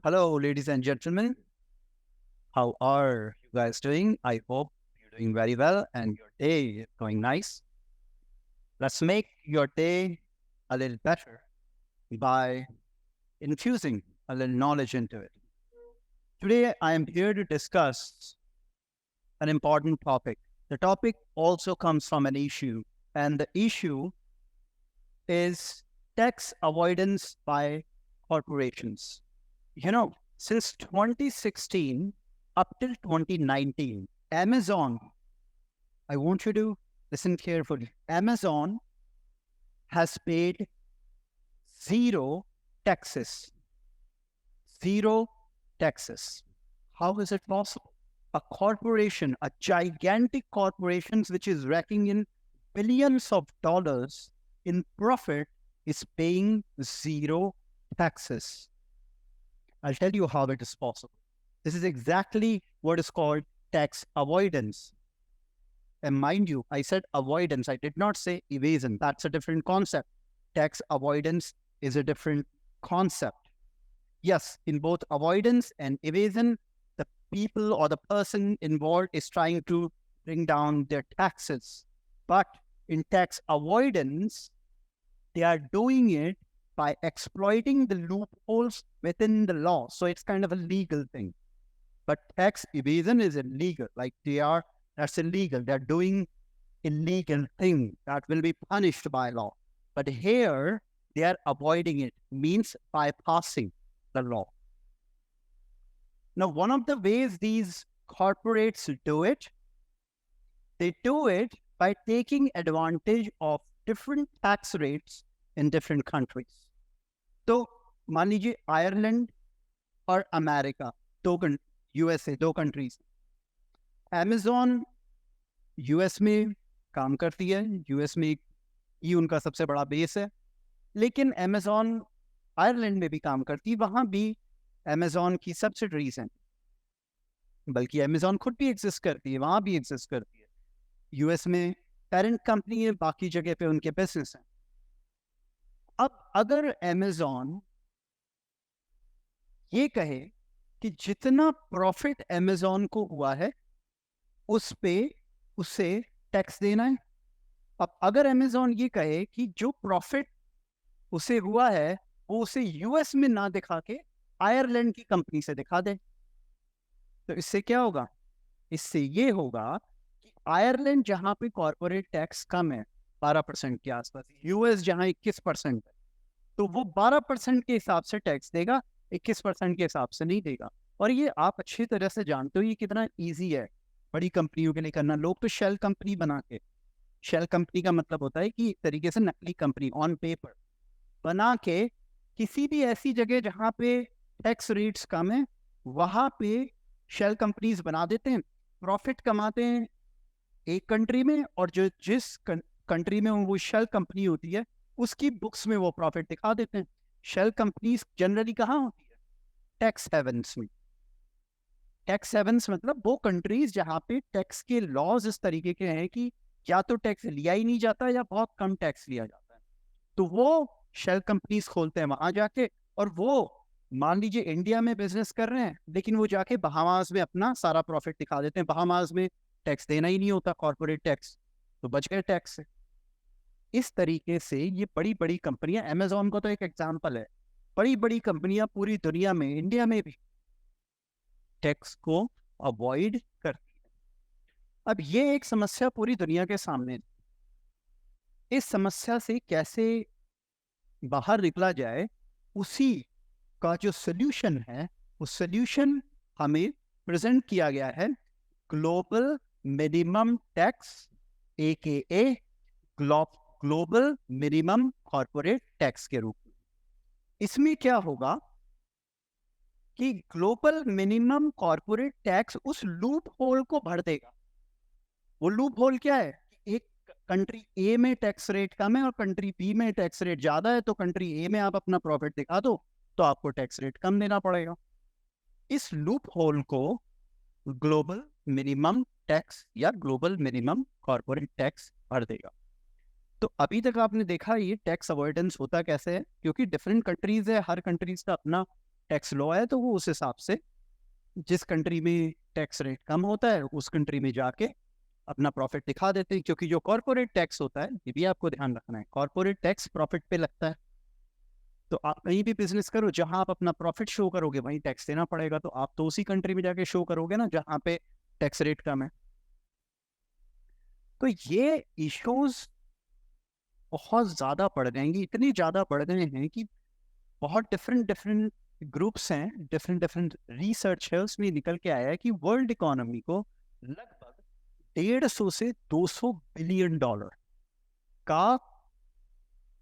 Hello, ladies and gentlemen. How are you guys doing? I hope you're doing very well and your day is going nice. Let's make your day a little better by infusing a little knowledge into it. Today, I am here to discuss an important topic. The topic also comes from an issue, and the issue is tax avoidance by corporations. Since 2016 up till 2019, Amazon, I want you to listen carefully. Amazon has paid zero taxes. Zero taxes. How is it possible? A corporation, a gigantic corporation which is racking in billions of dollars in profit, is paying zero taxes. I'll tell you how it is possible. This is exactly what is called tax avoidance. And mind you, I said avoidance. I did not say evasion. That's a different concept. Tax avoidance is a different concept. Yes, in both avoidance and evasion, the people or the person involved is trying to bring down their taxes. But in tax avoidance, they are doing it by exploiting the loopholes within the law. So it's kind of a legal thing. But tax evasion is illegal. That's illegal. They're doing illegal thing that will be punished by law. But here, they are avoiding it, means bypassing the law. Now, one of the ways these corporates do it, they do it by taking advantage of different tax rates in different countries. तो मान लीजिए Ireland और America, USA, दो countries. Amazon US में काम करती है, US में ही उनका सबसे बड़ा बेस है, लेकिन अमेजॉन आयरलैंड में भी काम करती है, वहां भी अमेजॉन की सब्सिडरीज हैं, बल्कि अमेजॉन खुद भी एग्जिस्ट करती है, वहां भी एग्जिस्ट करती है. यूएस में पेरेंट कंपनी है, बाकी जगह पे उनके बिजनेस हैं. अब अगर अमेजॉन ये कहे कि जितना प्रॉफिट अमेजॉन को हुआ है उस पे उसे टैक्स देना है. अब अगर अमेजॉन ये कहे कि जो प्रॉफिट उसे हुआ है वो उसे यूएस में ना दिखा के आयरलैंड की कंपनी से दिखा दे, तो इससे क्या होगा? इससे ये होगा कि आयरलैंड जहां पे कॉर्पोरेट टैक्स कम है 12% के आसपास, यूएस जहां 21% है, तो वो 12% के हिसाब से टैक्स देगा, 21% के हिसाब से नहीं देगा. और ये आप अच्छी तरह से जानते हो ये कितना ईजी है बड़ी कंपनियों के लिए करना. लोग तो शेल कंपनी बना के, शेल कंपनी का मतलब होता है कि एक तरीके से नकली कंपनी ऑन पेपर बना के किसी भी ऐसी जगह जहाँ पे टैक्स रेट्स कम है वहाँ पे शेल कंपनीज बना देते हैं, प्रॉफिट कमाते हैं एक कंट्री में, और जो जिस कंट्री में वो शेल कंपनी होती है उसकी बुक्स में वो प्रॉफिट दिखा देते हैं. शेल कंपनीज जनरली कहाँ होती है? टैक्स हेवन्स में. टैक्स हेवन्स मतलब वो कंट्रीज जहाँ पे टैक्स के लॉज इस तरीके के हैं कि या तो टैक्स लिया ही नहीं जाता या बहुत कम टैक्स लिया जाता है, तो वो शेल कंपनीज खोलते हैं वहां जाके. और वो मान लीजिए इंडिया में बिजनेस कर रहे हैं, लेकिन वो जाके बहामास में अपना सारा प्रॉफिट दिखा देते हैं. बहामास में टैक्स देना ही नहीं होता कॉर्पोरेट टैक्स, तो बच गए टैक्स से. इस तरीके से ये बड़ी बड़ी कंपनियां, अमेजॉन का तो एक एग्जांपल है, बड़ी बड़ी कंपनियां पूरी दुनिया में, इंडिया में भी टैक्स को अवॉइड करती है. अब ये एक समस्या पूरी दुनिया के सामने. इस समस्या से कैसे बाहर निकला जाए, उसी का जो सोल्यूशन है, उस सोल्यूशन हमें प्रेजेंट किया गया है global minimum tax, AKA global minimum corporate tax के रूप में. इसमें क्या होगा कि ग्लोबल मिनिमम कॉर्पोरेट टैक्स उस लूप होल को भर देगा. वो लूप होल क्या है? एक कंट्री ए में टैक्स रेट कम है और कंट्री बी में टैक्स रेट ज्यादा है, तो कंट्री ए में आप अपना प्रॉफिट दिखा दो तो आपको टैक्स रेट कम देना पड़ेगा. इस लूप होल को ग्लोबल मिनिमम टैक्स या ग्लोबल मिनिमम कॉर्पोरेट टैक्स भर देगा. तो अभी तक आपने देखा ये टैक्स अवॉइडेंस होता कैसे है, क्योंकि डिफरेंट कंट्रीज है, हर कंट्रीज का अपना टैक्स लॉ है, तो वो उस हिसाब से जिस कंट्री में टैक्स रेट कम होता है उस कंट्री में जाके अपना प्रॉफिट दिखा देते हैं। क्योंकि जो कॉर्पोरेट टैक्स होता है, ये भी आपको ध्यान रखना है, कॉर्पोरेट टैक्स प्रॉफिट पे लगता है। तो आप कहीं भी बिजनेस करो, जहां आप अपना प्रॉफिट शो करोगे वहीं टैक्स देना पड़ेगा। तो आप तो उसी कंट्री में जाके शो करोगे ना जहां पे टैक्स रेट कम है। तो ये इश्यूज बहुत ज्यादा बढ़ जाएंगी, इतनी ज्यादा बढ़ गए हैं कि बहुत डिफरेंट डिफरेंट ग्रुप्स हैं, डिफरेंट डिफरेंट रिसर्चर्स में निकल के आया है कि वर्ल्ड इकोनॉमी को लगभग 150 से 200 बिलियन डॉलर का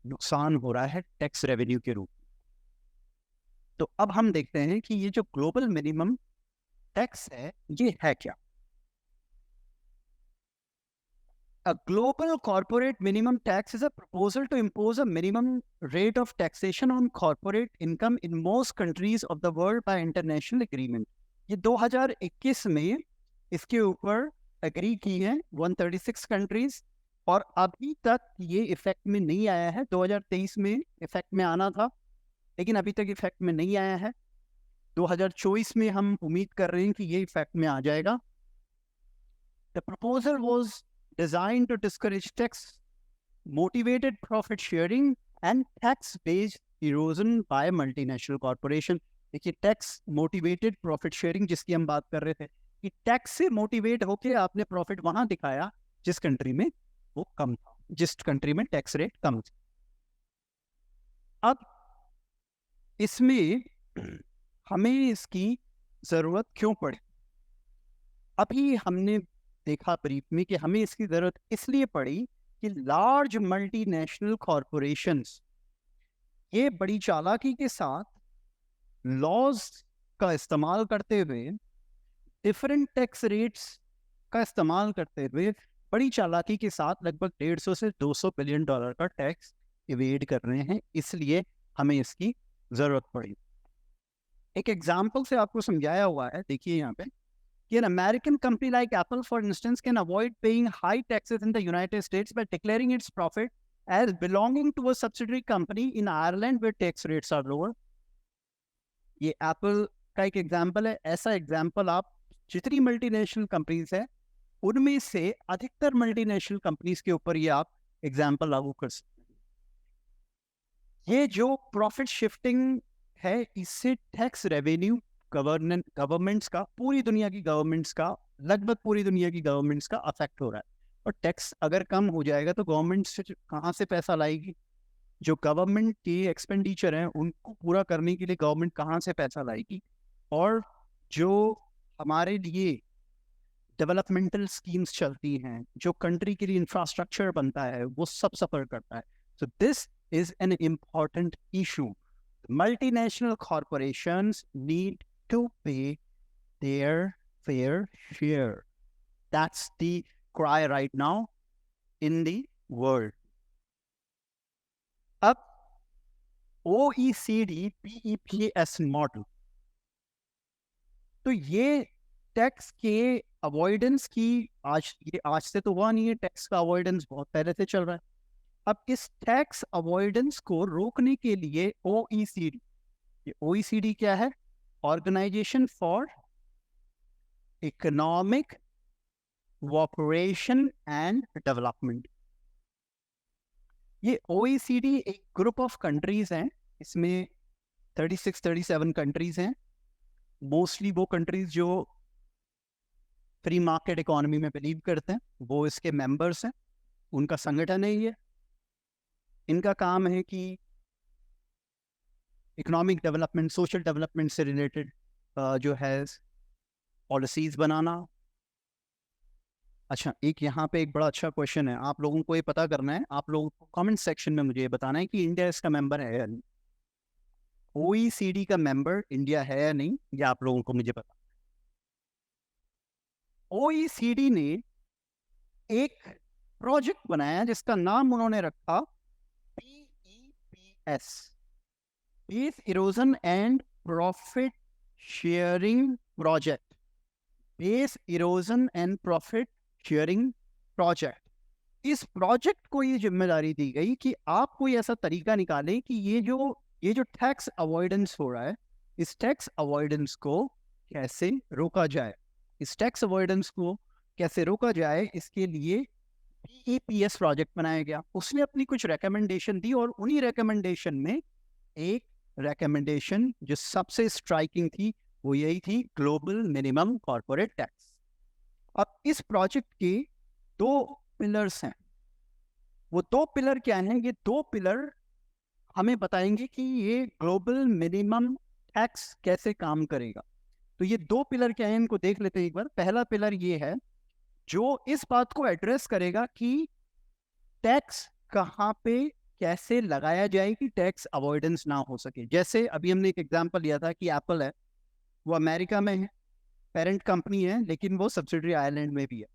नुकसान हो रहा है टैक्स रेवेन्यू के रूप में। तो अब हम देखते हैं कि ये जो ग्लोबल मिनिमम टैक्स है ये है क्या। A global corporate minimum tax is a proposal to impose a minimum rate of taxation on corporate income in most countries of the world by international agreement. ये 2021 में इसके ऊपर एग्री की है 136 कंट्रीज, और अभी तक ये इफेक्ट में नहीं आया है। 2023 में इफेक्ट में आना था, लेकिन अभी तक इफेक्ट में नहीं आया है। 2024 में हम उम्मीद कर रहे हैं कि ये इफेक्ट में आ जाएगा। The proposal was designed to discourage tax motivated profit sharing and tax based erosion by multinational corporation। देखिए, टैक्स मोटिवेटेड प्रॉफिट शेयरिंग जिसकी हम बात कर रहे थे, कि टैक्स से मोटिवेट होके आपने प्रॉफिट वहां दिखाया जिस कंट्री में वो कम था, जिस कंट्री में टैक्स रेट कम था। अब इसमें हमें इसकी जरूरत क्यों पड़ी? अभी हमने देखा ब्रीफ में कि हमें इसकी जरूरत इसलिए पड़ी कि लार्ज मल्टीनेशनल कॉरपोरेशंस ये बड़ी चालाकी के साथ लॉज का इस्तेमाल करते हुए, डिफरेंट टैक्स रेट्स का इस्तेमाल करते हुए बड़ी चालाकी के साथ लगभग 150 से 200 बिलियन डॉलर का टैक्स इवेड कर रहे हैं। इसलिए हमें इसकी जरूरत पड़ी। एक एग्जाम्पल से आपको समझाया हुआ है, देखिए यहाँ पे कि an American company like Apple, for instance, can avoid paying high taxes in the United States by declaring its profit as belonging to a subsidiary company in Ireland where tax rates are lower। ये Apple का एक example है। ऐसा example आप जितनी multinational companies है उनमें से अधिकतर मल्टीनेशनल कंपनीज के ऊपर ये आप एग्जाम्पल लागू कर सकते हैं। ये जो प्रॉफिट शिफ्टिंग है, इससे टैक्स रेवेन्यू गवर्नमेंट्स का, पूरी दुनिया की गवर्नमेंट्स का, लगभग पूरी दुनिया की गवर्नमेंट्स का अफेक्ट हो रहा है। और टैक्स अगर कम हो जाएगा तो गवर्नमेंट से कहाँ से पैसा लाएगी? जो गवर्नमेंट के एक्सपेंडिचर हैं उनको पूरा करने के लिए गवर्नमेंट कहाँ से पैसा लाएगी? और जो हमारे लिए डेवलपमेंटल स्कीम्स चलती हैं, जो कंट्री के लिए इंफ्रास्ट्रक्चर बनता है, वो सब सफर करता है। So this is an important issue. Multinational corporations need to pay their fair share. That's the cry right now in the world. अब OECD PEPS मॉडल, तो ये टैक्स के अवॉइडेंस की आज से तो हुआ नहीं है, टैक्स का अवॉइडेंस बहुत पहले से चल रहा है। अब इस टैक्स अवॉइडेंस को रोकने के लिए OECD, ये OECD क्या है? Organisation for economic cooperation and development. ये OECD एक ग्रुप ऑफ कंट्रीज हैं, इसमें 36-37 कंट्रीज हैं। मोस्टली वो कंट्रीज जो फ्री मार्केट इकोनॉमी में बिलीव करते हैं वो इसके मेंबर्स हैं, उनका संगठन है ये। इनका काम है कि इकोनॉमिक डेवलपमेंट, सोशल डेवलपमेंट से रिलेटेड जो है पॉलिसीज बनाना। अच्छा, एक यहाँ पे एक बड़ा अच्छा क्वेश्चन है, आप लोगों को ये पता करना है, आप लोगों को कमेंट सेक्शन में मुझे ये बताना है कि इंडिया इसका मेंबर है या नहीं। OECD का मेंबर इंडिया है या नहीं, ये आप लोगों को मुझे पता। OECD ने एक प्रोजेक्ट बनाया जिसका नाम उन्होंने रखा PEPS, base erosion and profit sharing project. Base erosion and profit sharing project. इस प्रोजेक्ट को ये जिम्मेदारी दी गई कि आप कोई ऐसा तरीका निकालें कि ये जो टैक्स अवॉइडेंस हो रहा है इस टैक्स अवॉइडेंस को कैसे रोका जाए, इस टैक्स अवॉइडेंस को कैसे रोका जाए, इसके लिए BEPS प्रोजेक्ट बनाया गया। उसने अपनी कुछ रिकमेंडेशन दी और उन्हीं रिकमेंडेशन में एक रिकमेंडेशन जो सबसे स्ट्राइकिंग थी वो यही थी, ग्लोबल मिनिमम कॉर्पोरेट टैक्स। अब इस प्रोजेक्ट के 2 पिलर्स हैं। वो 2 पिलर क्या हैं? ये 2 पिलर हमें बताएंगे कि ये ग्लोबल मिनिमम टैक्स कैसे काम करेगा। तो ये 2 पिलर क्या है, इनको देख लेते हैं एक बार। पहला पिलर ये है जो इस बात को एड्रेस करेगा कि टैक्स कहाँ पे कैसे लगाया जाए कि टैक्स अवॉइडेंस ना हो सके। जैसे अभी हमने एक एग्जांपल लिया था कि एप्पल है, वो अमेरिका में है, पेरेंट कंपनी है, लेकिन वो सब्सिडरी आयरलैंड में भी है।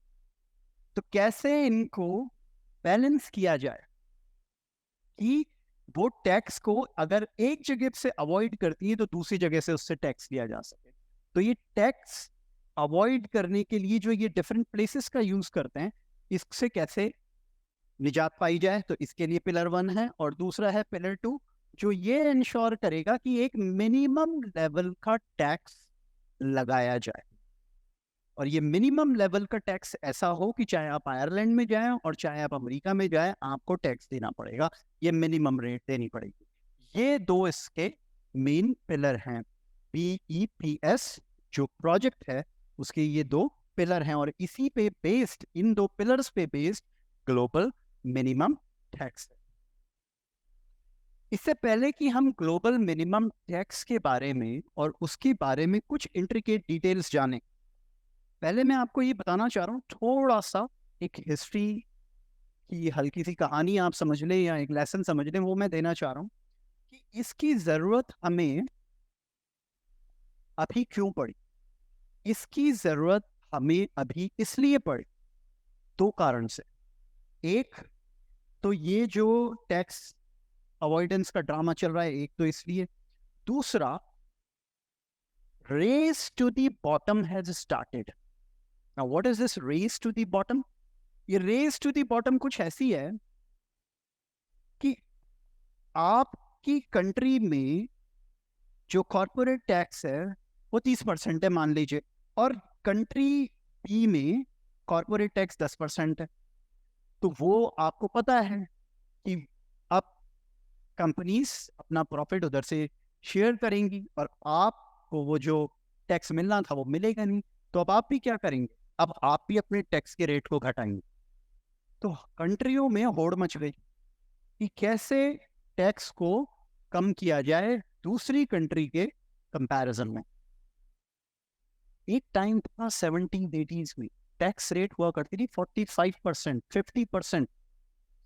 तो कैसे इनको बैलेंस किया जाए कि वो टैक्स को अगर एक जगह से अवॉइड करती है तो दूसरी जगह से उससे टैक्स लिया जा सके। तो ये टैक्स अवॉइड करने के लिए जो ये डिफरेंट प्लेसेस का यूज करते हैं, इससे कैसे निजात पाई जाए, तो इसके लिए पिलर 1 है। और दूसरा है पिलर 2, जो ये इंश्योर करेगा कि एक मिनिमम लेवल का टैक्स लगाया जाए। और ये मिनिमम लेवल का टैक्स ऐसा हो कि चाहे आप आयरलैंड में जाएं और चाहे आप अमेरिका में जाएं, आपको टैक्स देना पड़ेगा, ये मिनिमम रेट देनी पड़ेगी। ये 2 इसके मेन पिलर हैं। BEPS जो प्रोजेक्ट है उसके ये 2 पिलर हैं और इसी पे बेस्ड, इन 2 पिलर्स पे बेस्ड ग्लोबल मिनिमम टैक्स है। इससे पहले कि हम ग्लोबल मिनिमम टैक्स के बारे में और उसके बारे में कुछ इंट्रिकेट डिटेल्स जानें, पहले मैं आपको ये बताना चाह रहा हूँ, थोड़ा सा एक हिस्ट्री की हल्की सी कहानी आप समझ लें या एक लेसन समझ लें, वो मैं देना चाह रहा हूँ कि इसकी ज़रूरत हमें अभी क्यों पड़ी। इसकी ज़रूरत हमें अभी इसलिए पड़ी 2 कारण से। एक तो ये जो टैक्स अवॉइडेंस का ड्रामा चल रहा है, एक तो इसलिए। दूसरा, race to the bottom has started. Now what is this race to the bottom? ये रेस टू द बॉटम कुछ ऐसी है कि आपकी कंट्री में जो कॉर्पोरेट टैक्स है वो 30% है मान लीजिए, और कंट्री बी में कॉर्पोरेट टैक्स 10% है। तो वो आपको पता है कि अब कंपनीज अपना प्रॉफिट उधर से शेयर करेंगी और आपको वो जो टैक्स मिलना था वो मिलेगा नहीं। तो अब आप भी क्या करेंगे? अब आप भी अपने टैक्स के रेट को घटाएंगे। तो कंट्रियों में होड़ मच गई कि कैसे टैक्स को कम किया जाए दूसरी कंट्री के कंपैरिजन में। एक टाइम था 70s-80s में, टैक्स रेट हुआ करती थी 45%, 50%।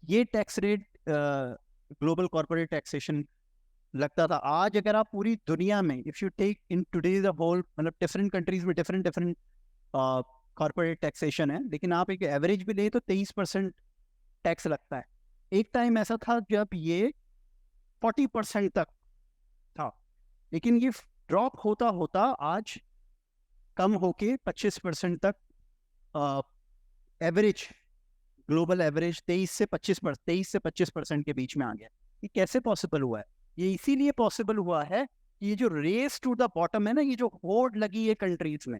ये tax rate global corporate taxation लगता था। आज अगर आप पूरी दुनिया में, if you take in today the whole, मतलब डिफरेंट कंट्रीज में डिफरेंट डिफरेंट कॉर्पोरेट टैक्सेशन है, लेकिन आप एक एवरेज भी ले तो 23% टैक्स लगता है। एक टाइम ऐसा था जब ये 40% तक था, लेकिन ये ड्रॉप होता होता आज कम होके 25% तक एवरेज, ग्लोबल एवरेज 23 से 25% के बीच में आ गया। ये कैसे पॉसिबल हुआ है? ये इसीलिए पॉसिबल हुआ है कि ये जो रेस टू द बॉटम है ना, ये जो होड़ लगी है कंट्रीज में,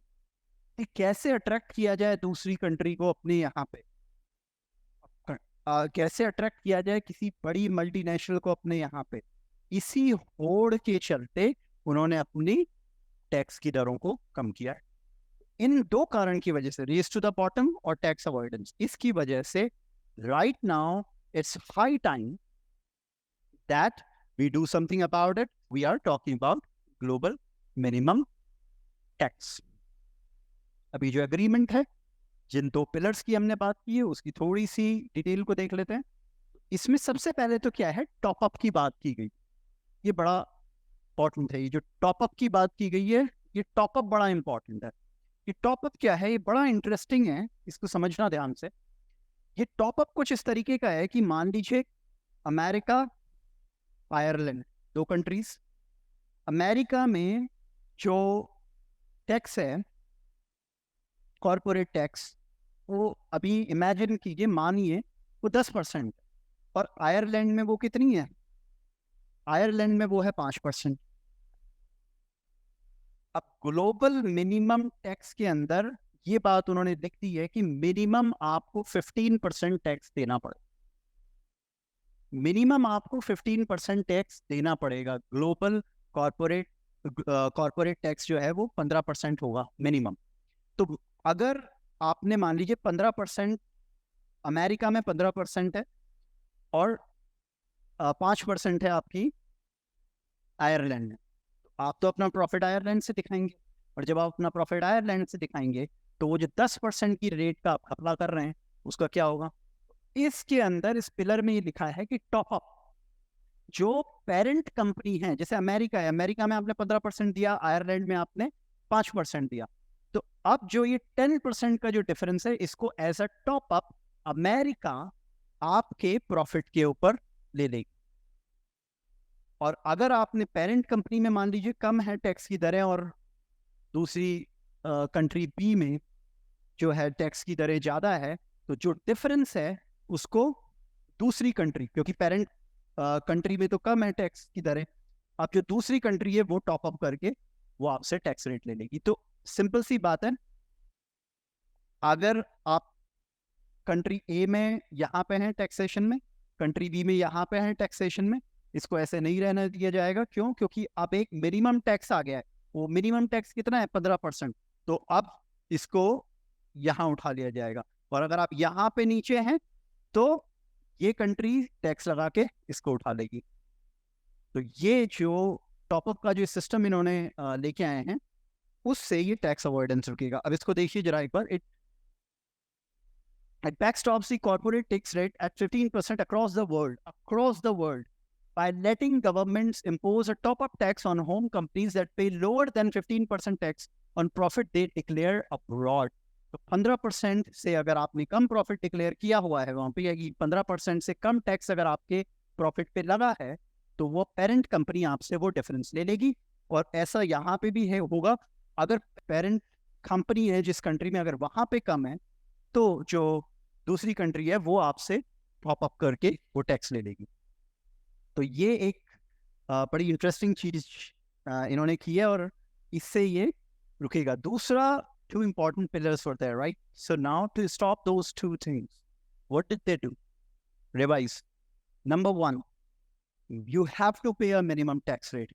ये कैसे अट्रैक्ट किया जाए दूसरी कंट्री को अपने यहाँ पे, कैसे अट्रैक्ट किया जाए किसी बड़ी मल्टीनेशनल को अपने यहाँ पे। इसी होड़ के चलते उन्होंने अपनी टैक्स की दरों को कम किया है। इन 2 कारण की वजह से, रेस टू द बॉटम और टैक्स अवॉइडेंस, इसकी वजह से right now it's high time that we do something about it. We are talking about global minimum tax. अभी जो एग्रीमेंट है, जिन 2 पिलर्स की हमने बात की है, उसकी थोड़ी सी डिटेल को देख लेते हैं। इसमें सबसे पहले तो क्या है, टॉपअप की बात की गई। ये बड़ा इंपॉर्टेंट है। ये जो टॉपअप की बात की गई है, ये टॉपअप बड़ा इंपॉर्टेंट है। ये टॉपअप क्या है, ये बड़ा इंटरेस्टिंग है, इसको समझना ध्यान से। ये टॉपअप कुछ इस तरीके का है कि मान लीजिए अमेरिका, आयरलैंड, 2 कंट्रीज। अमेरिका में जो टैक्स है, कॉर्पोरेट टैक्स, वो अभी इमेजिन कीजिए, मानिए वो 10%, और आयरलैंड में वो कितनी है? आयरलैंड में वो है 5%। अब ग्लोबल मिनिमम टैक्स के अंदर ये बात उन्होंने लिख दी है कि मिनिमम आपको 15% टैक्स देना पड़े, मिनिमम आपको 15% टैक्स देना पड़ेगा। ग्लोबल कॉर्पोरेट कॉर्पोरेट टैक्स जो है वो 15% होगा मिनिमम। तो अगर आपने मान लीजिए 15%, अमेरिका में 15% है और 5% है आपकी आयरलैंड में, तो आप तो अपना प्रॉफिट आयरलैंड से दिखाएंगे, और जब आप अपना प्रॉफिट आयरलैंड से दिखाएंगे तो वो जो 10% की रेट का आप अप्लाई कर रहे हैं उसका क्या होगा। इसके अंदर इस पिलर में ये लिखा है कि टॉप अप जो पेरेंट कंपनी है, जैसे अमेरिका है, अमेरिका में आपने 15% दिया, आयरलैंड में आपने 5% दिया, तो अब जो ये 10% का जो डिफरेंस है इसको as a top up America आपके प्रॉफिट के ऊपर ले लेगी। और अगर आपने पेरेंट कंपनी में मान लीजिए कम है टैक्स की दरें और दूसरी कंट्री बी में जो है टैक्स की दरें ज़्यादा है, तो जो डिफरेंस है उसको दूसरी कंट्री, क्योंकि पेरेंट कंट्री में तो कम है टैक्स की दरें, अब जो दूसरी कंट्री है वो टॉप अप करके वो आपसे टैक्स रेट ले लेगी। तो सिंपल सी बात है, अगर आप कंट्री ए में यहाँ पे हैं टैक्सेशन में, कंट्री बी में यहाँ पे हैं टैक्सेशन में, इसको ऐसे नहीं रहने दिया जाएगा। क्यों? क्योंकि अब एक मिनिमम टैक्स आ गया है, वो मिनिमम टैक्स कितना है 15%, तो अब इसको यहाँ उठा लिया जाएगा। और अगर आप यहाँ पे नीचे हैं तो ये कंट्री टैक्स लगा के इसको उठा लेगी। तो ये जो टॉपअप का जो सिस्टम इन्होंने लेके आए हैं उससे ये टैक्स अवॉइडेंस रुकेगा। अब इसको देखिए जरा एक बार, It backstops the corporate tax rate at 15% across the world, by letting governments impose a top-up tax on home companies that pay lower than 15% tax on profit they declare abroad. तो 15% से अगर आपने कम प्रॉफिट डिक्लेयर किया हुआ है वहाँ पे, 15% से कम टैक्स अगर आपके प्रॉफिट पे लगा है, तो वो पेरेंट कंपनी आपसे वो डिफरेंस ले लेगी। और ऐसा यहाँ पे भी है होगा, अगर पेरेंट कंपनी है जिस कंट्री में, अगर वहाँ पे कम है तो जो दूसरी कंट्री है वो आपसे टॉप अप करके वो टैक्स ले लेगी। तो ये एक बड़ी इंटरेस्टिंग चीज इन्होंने की है और इससे ये रुकेगा। दूसरा, two important pillars were there, right? So now to stop those two things, what did they do? Revise. Number one, you have to pay a minimum tax rate.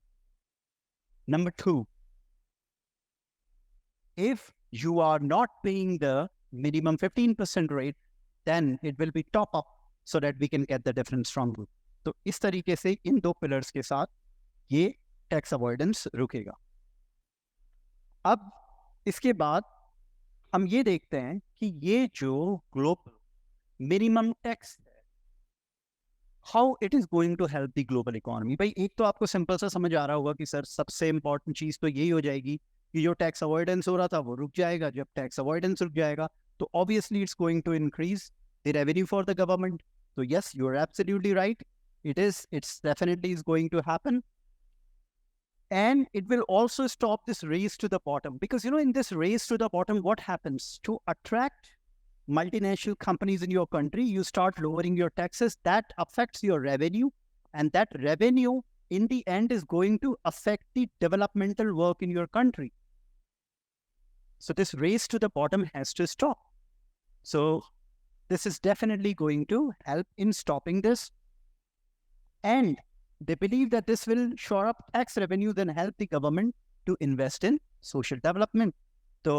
Number two, if you are not paying the minimum 15% rate, then it will be top up so that we can get the difference from you. तो इस तरीके से इन दो pillars के साथ ये tax avoidance रुकेगा। अब इसके बाद हम ये देखते हैं कि ये जो ग्लोबल मिनिमम टैक्स है, how it is going to help the global economy. भाई एक तो आपको सिंपल सा समझ आ रहा होगा कि सर सबसे इंपॉर्टेंट चीज तो यही हो जाएगी कि जो टैक्स अवॉइडेंस हो रहा था वो रुक जाएगा। जब टैक्स अवॉइडेंस रुक जाएगा तो obviously it's going to increase the revenue for the government. तो yes, you are absolutely right, it's definitely is going to happen. And it will also stop this race to the bottom, because in this race to the bottom, what happens? To attract multinational companies in your country, you start lowering your taxes. That affects your revenue, and that revenue in the end is going to affect the developmental work in your country. So this race to the bottom has to stop. So this is definitely going to help in stopping this. And they believe that this will shore up tax revenues and help the government to invest in social development. तो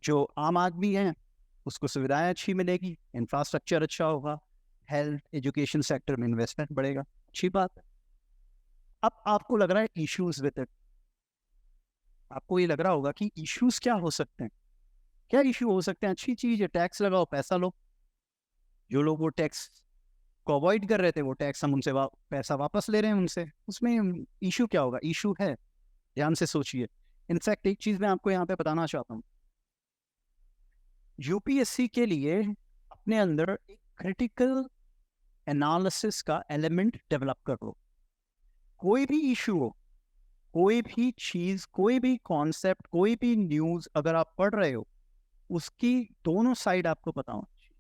जो आम आदमी है उसको सुविधाएं अच्छी मिलेगी, infrastructure अच्छा होगा, हेल्थ एजुकेशन सेक्टर में इन्वेस्टमेंट बढ़ेगा, अच्छी बात है। अब आपको लग रहा है इश्यूज विद इट, आपको ये लग रहा होगा कि इश्यूज क्या हो सकते हैं, क्या इश्यू हो सकते हैं। अच्छी चीज है, टैक्स लगाओ, पैसा लो। जो लोग वो टैक्स को अवॉइड कर रहे थे वो टैक्स हम उनसे पैसा वापस ले रहे हैं उनसे, उसमें इशू क्या होगा? इशू है, ध्यान से सोचिए। इनफैक्ट एक चीज मैं आपको यहाँ पे बताना चाहता हूँ, यूपीएससी के लिए अपने अंदर एक क्रिटिकल एनालिसिस का एलिमेंट डेवलप कर लो। कोई भी इशू हो, कोई भी चीज, कोई भी कॉन्सेप्ट, कोई भी न्यूज अगर आप पढ़ रहे हो, उसकी दोनों साइड आपको पता होना चाहिए,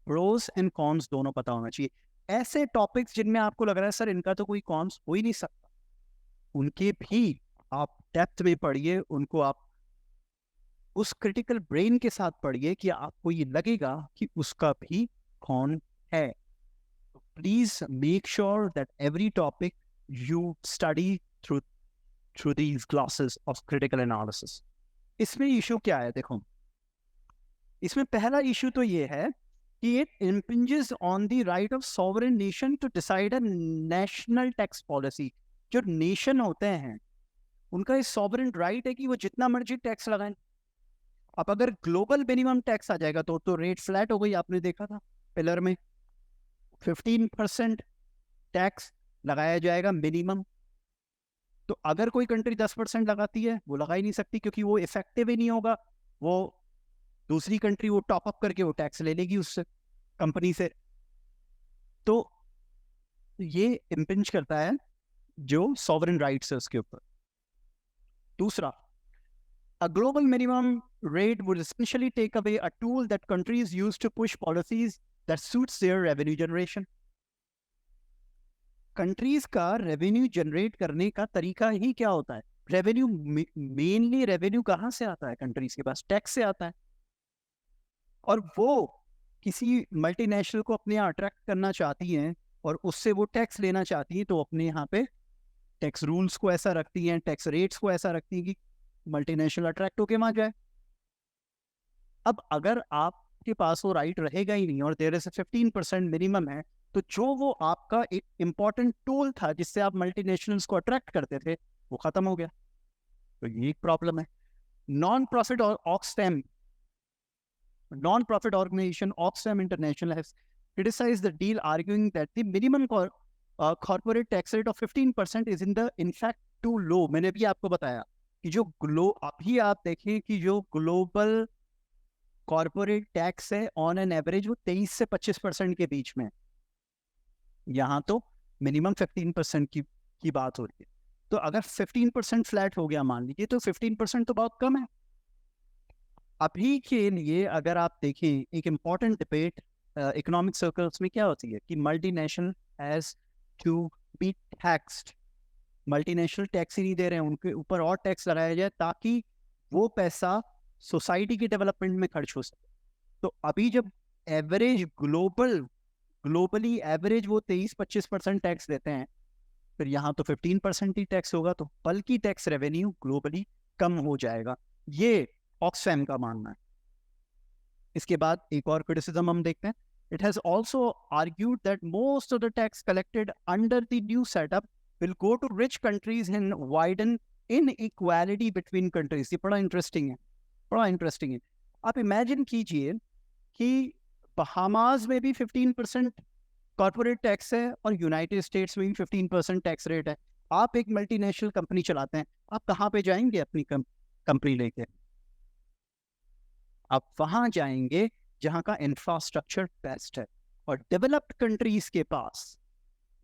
प्रोस एंड कॉन्स दोनों पता होना चाहिए। ऐसे टॉपिक्स जिनमें आपको लग रहा है सर इनका तो कोई कॉन्स हो ही नहीं सकता, उनके भी आप डेप्थ में पढ़िए, उनको आप उस क्रिटिकल ब्रेन के साथ पढ़िए कि आपको ये लगेगा कि उसका भी कौन है. Please make sure that every topic you study through these classes of critical analysis. इसमें इशू क्या है? देखो, इसमें पहला इशू तो ये है कि it impinges on the right of sovereign nation to decide a national tax policy. जो नेशन होते हैं उनका ये सॉवरेन राइट है कि वो जितना मर्जी टैक्स लगाएं. अब अगर ग्लोबल मिनिमम टैक्स आ जाएगा तो रेट फ्लैट हो गई. आपने देखा था पिलर में 15% टैक्स लगाया जाएगा मिनिमम. तो अगर कोई कंट्री 10% लगाती है, वो लगा ही नहीं सकती क्योंकि वो इफेक्टिव ही नहीं होगा. वो दूसरी कंट्री वो टॉप अप करके वो टैक्स ले लेगी उससे, कंपनी से. तो ये इम्पिंज करता है जो सॉवरेन राइट्स है उसके ऊपर. दूसरा, a global minimum rate would essentially take away a tool that countries use to push policies that suits their revenue generation. Countries का रेवेन्यू जनरेट करने का तरीका ही क्या होता है? रेवेन्यू, मेनली रेवेन्यू कहाँ से आता है? कंट्रीज के पास टैक्स से आता है. और वो किसी मल्टीनेशनल को अपने यहाँ अट्रैक्ट करना चाहती हैं और उससे वो टैक्स लेना चाहती हैं, तो अपने यहाँ पे टैक्स रूल्स को ऐसा रखती हैं, टैक्स रेट्स को ऐसा रखती हैं कि मल्टीनेशनल अट्रैक्ट होके वहां जाए. अब अगर आपके पास वो राइट रहेगा ही नहीं और देयर इज 15% मिनिमम है, तो जो वो आपका एक इम्पॉर्टेंट टूल था जिससे आप मल्टीनेशनल्स को अट्रैक्ट करते थे, वो खत्म हो गया. तो ये एक प्रॉब्लम है. नॉन प्रॉफिट और Oxfam, non-profit organization Oxfam International has criticized the deal, arguing that the minimum corporate tax rate of 15% is in fact too low. मैंने भी आपको बताया कि जो अभी आप देखें कि जो ग्लोबल कॉर्पोरेट टैक्स है ऑन एन एवरेज वो 23 से 25% के बीच में. यहाँ तो मिनिमम 15% की बात हो रही है. तो अगर 15% फ्लैट हो गया मान लीजिए, तो 15% तो बहुत कम है. अभी के लिए अगर आप देखें, एक इम्पॉर्टेंट डिबेट इकोनॉमिक सर्कल्स में क्या होती है कि multinational has to be taxed. Multinational tax ही नहीं दे रहे हैं, उनके ऊपर और टैक्स लगाया जाए ताकि वो पैसा सोसाइटी के डेवलपमेंट में खर्च हो सके. तो अभी जब एवरेज ग्लोबली एवरेज वो 23-25% टैक्स देते हैं, फिर यहाँ तो 15% ही टैक्स होगा, तो बल्कि टैक्स रेवेन्यू ग्लोबली कम हो जाएगा. ये ऑक्सफैम का मानना है. इसके बाद एक और क्रिटिसिज्म हम देखते हैं. It has also argued that most of the tax collected under the new setup will go to rich countries and widen inequality between countries. ये बड़ा इंटरेस्टिंग है. आप इमेजिन कीजिए कि बहामास में भी 15% कॉर्पोरेट टैक्स है और यूनाइटेड स्टेट्स में भी 15% टैक्स रेट है. आप एक मल्टीनेशनल कंपनी चलाते हैं, आप कहाँ पे जाएंगे अपनी कंपनी लेके? आप वहां जाएंगे जहां का इंफ्रास्ट्रक्चर बेस्ट है. और डेवलप्ड कंट्रीज के पास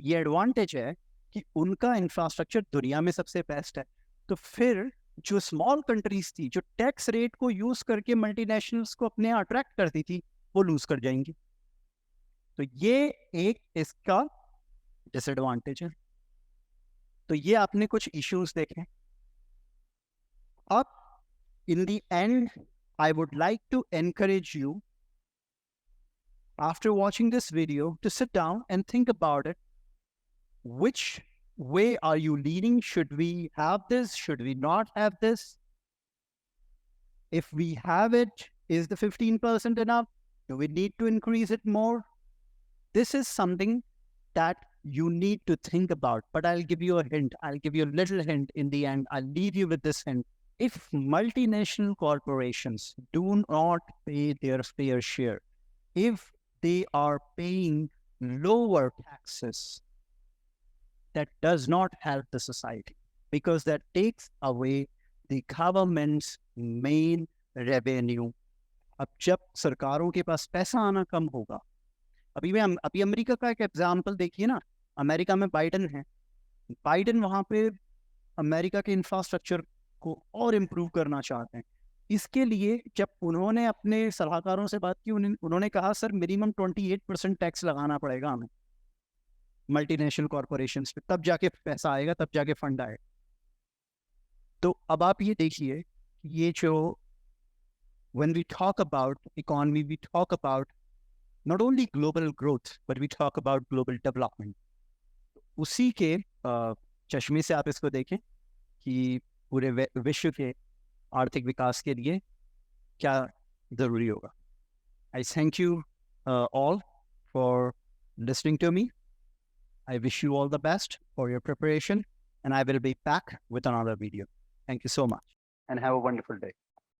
ये एडवांटेज है कि उनका इंफ्रास्ट्रक्चर दुनिया में सबसे बेस्ट है. तो फिर जो स्मॉल कंट्रीज थी, जो टैक्स रेट को यूज करके मल्टीनेशनल्स को अपने अट्रैक्ट करती थी, वो लूज कर जाएंगी. तो ये एक इसका डिसएडवांटेज है. तो ये आपने कुछ इश्यूज देखे. अब in the end I would like to encourage you, after watching this video, to sit down and think about it. Which way are you leaning? Should we have this? Should we not have this? If we have it, is the 15% enough? Do we need to increase it more? This is something that you need to think about. But I'll give you a hint. I'll give you a little hint in the end. I'll leave you with this hint. If multinational corporations do not pay their fair share, if they are paying lower taxes, that does not help the society, because that takes away the government's main revenue. अब जब सरकारों के पास पैसा आना कम होगा, अभी America का एक एग्जाम्पल देखिए ना. अमेरिका में बाइडन है. बाइडन वहां पे अमेरिका के इंफ्रास्ट्रक्चर को और इम्प्रूव करना चाहते हैं. इसके लिए जब उन्होंने अपने सलाहकारों से बात की, उन्होंने कहा सर मिनिमम 28% टैक्स लगाना पड़ेगा हमें मल्टीनेशनल कॉर्पोरेशंस पे, तब जाके पैसा आएगा, तब जाके फंड आएगा. तो अब आप ये देखिए, ये जो when we talk about economy, we talk about not only global growth, but we talk about global development. उसी के चश्मे से आप इसको देखें कि पूरे विश्व के आर्थिक विकास के लिए क्या ज़रूरी होगा. I thank you all for listening to me. I wish you all the best for your preparation, and I will be back with another video. Thank you so much, and have a wonderful day.